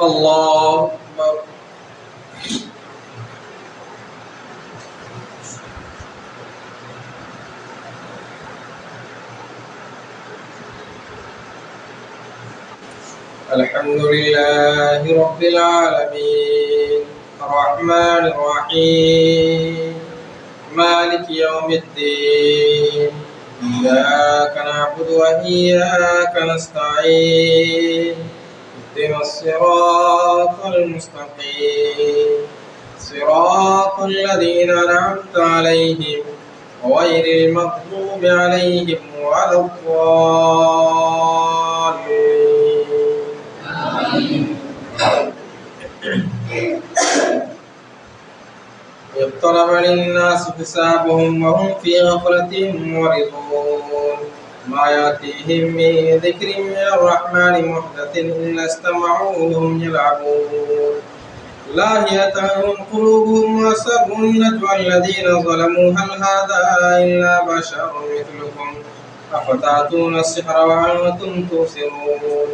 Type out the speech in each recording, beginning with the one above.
الله أكبر. الحمد لله رب العالمين الرحمن الرحيم مالك يوم الدين إياك نعبد وإياك نستعين اهدنا الصراط المستقيم صراط الذين أنعمت عليهم غير المغضوب عليهم ولا الضالين. اقترب للناس حسابهم وهم في غفلة معرضون ما يأتيهم من ذكر من الرحمن محدث إلا استمعوه وهم يلعبون لاهية قلوبهم وأسروا النجوى الذين ظلموا هل هذا إلا بشر مثلكم أفتأتون السحر وأنتم تبصرون.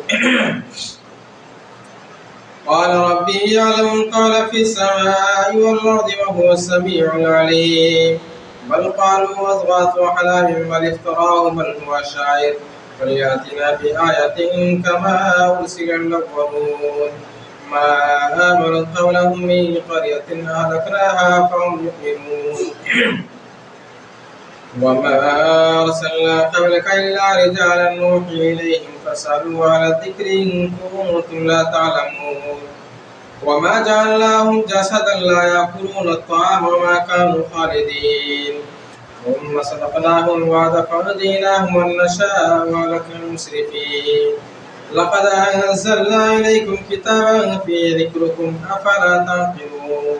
قال ربي يعلم قال في السماء والأرض وهو السميع العليم بل قالوا أضغاث أحلام بل افتراه بل هو شاعر فليأتنا بآية كما أرسل الأولون ما آمنت قبلهم من قرية أهلكناها فهم يؤمنون وما أرسلنا قبلك إلا رجالا نوحي إليهم فاسألوا على الذكر إن كنتم لا تعلمون وما جعلناهم جسدا لا يأكلون الطعام وما كانوا خالدين ثم صدقناهم الوعد فهديناهم أن نشاء ولكن المسرفين لقد أنزلنا إليكم كتابا فيه ذكركم أفلا تعقلون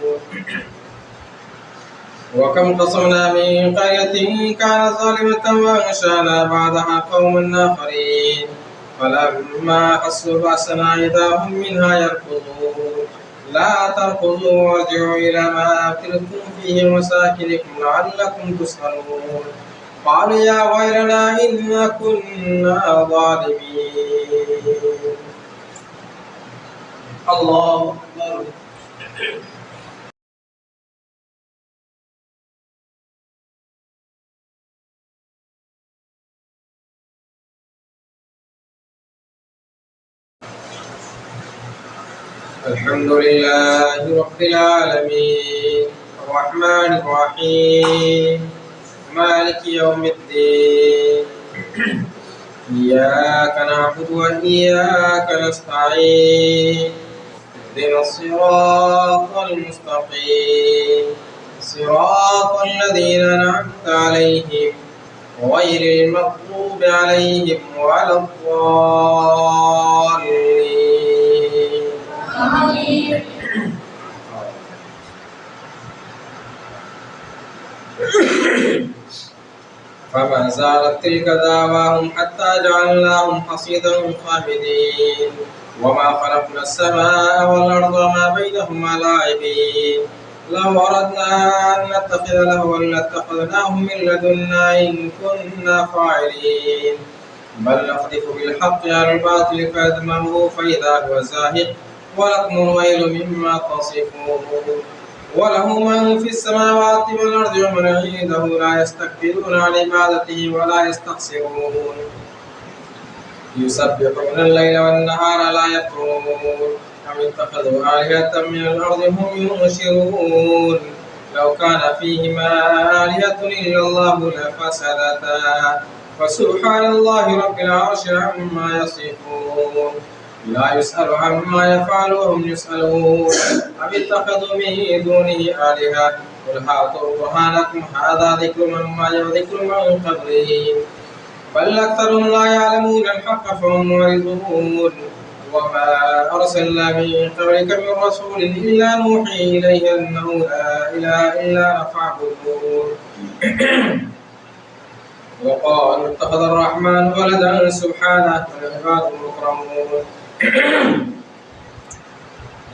وكم قصمنا من قرية كانت ظالمة وأنشأنا بعدها قوما آخرين فلما حسوا بأسنا إذا هم منها يركضون لا تركضوا وارجعوا إلى ما أكلتم فيه مساكنكم لعلكم تسألون قالوا يا ويلنا إنا كنا ظالمين. الله أكبر. الحمد لله رب العالمين الرحمن الرحيم مالك يوم الدين إياك نعبد وإياك نستعين اهدنا الصراط المستقيم صراط الذين أنعمت عليهم غير المغضوب عليهم ولا الضالين. فما زالت تلك دعواهم حتى جعلناهم حصيدا خامدين وما خلقنا السماء والأرض وما بينهما لاعبين لو أردنا أن نتخذ لهوا لاتخذناه من لدنا إن كنا فاعلين بل نقذف بالحق على الباطل فيدمغه فإذا هو زاهق ولكم الويل مما تصفون وله من في السماوات والأرض ومن عنده لا يستكبرون عن عبادته ولا يستخسرون يسبحون الليل والنهار لا يفترون أم اتخذوا آلهة من الأرض هم ينشرون لو كان فيهما آلهة إلا الله لفسدتا فسبحان الله رب العرش عما يصفون لا يسأل عما يفعل وهم يسألون أم اتخذوا من دونه آلهة قل هاتوا برهانكم هذا ذكر من معي وذكر من قبله بل أكثرهم لا يعلمون الحق فهم معرضون وما أرسلنا من قبلك من رسول إلا نوحي إليه أنه لا إله إلا أنا فاعبدون وقالوا اتخذ الرحمن ولدا سبحانه والعباد مكرمون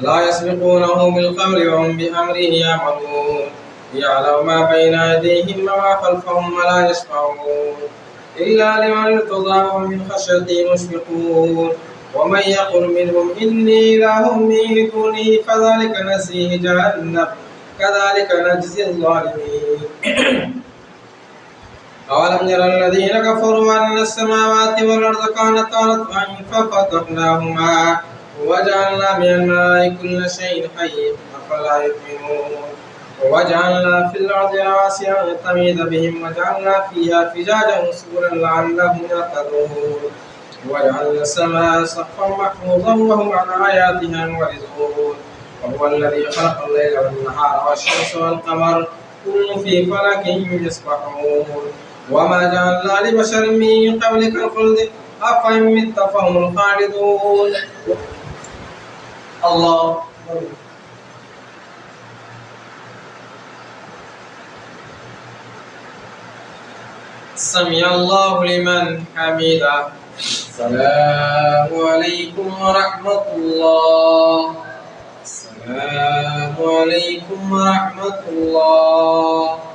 لا يسبقونه بالقول وهم بأمره يعملون يعلم ما بين أيديهم وما خلفهم ولا يشفعون إلا لمن ارتضى وهم من خشيته مشفقون ومن يقل منهم إني إله من دونه فذلك نزيه جهنم كذلك نجزي الظالمين أولم ير الذين كفروا أن السماوات والأرض كانتا رتقا ففتقناهما وجعلنا من الماء كل شيء حي أفلا يؤمنون وجعلنا في الأرض رواسي أن تميد بهم وجعلنا فيها فجاجا سبلا لعلهم يهتدون وجعلنا السماء سقفا محفوظا وهم عن آياتها معرضون وهو الذي خلق الليل والنهار والشمس والقمر كل في فلك يسبحون وما جعلنا لبشر من قبلك الخلد أفإن مت فهم الخالدون الله سمع الله لمن حمده السلام عليكم ورحمة الله السلام عليكم ورحمة الله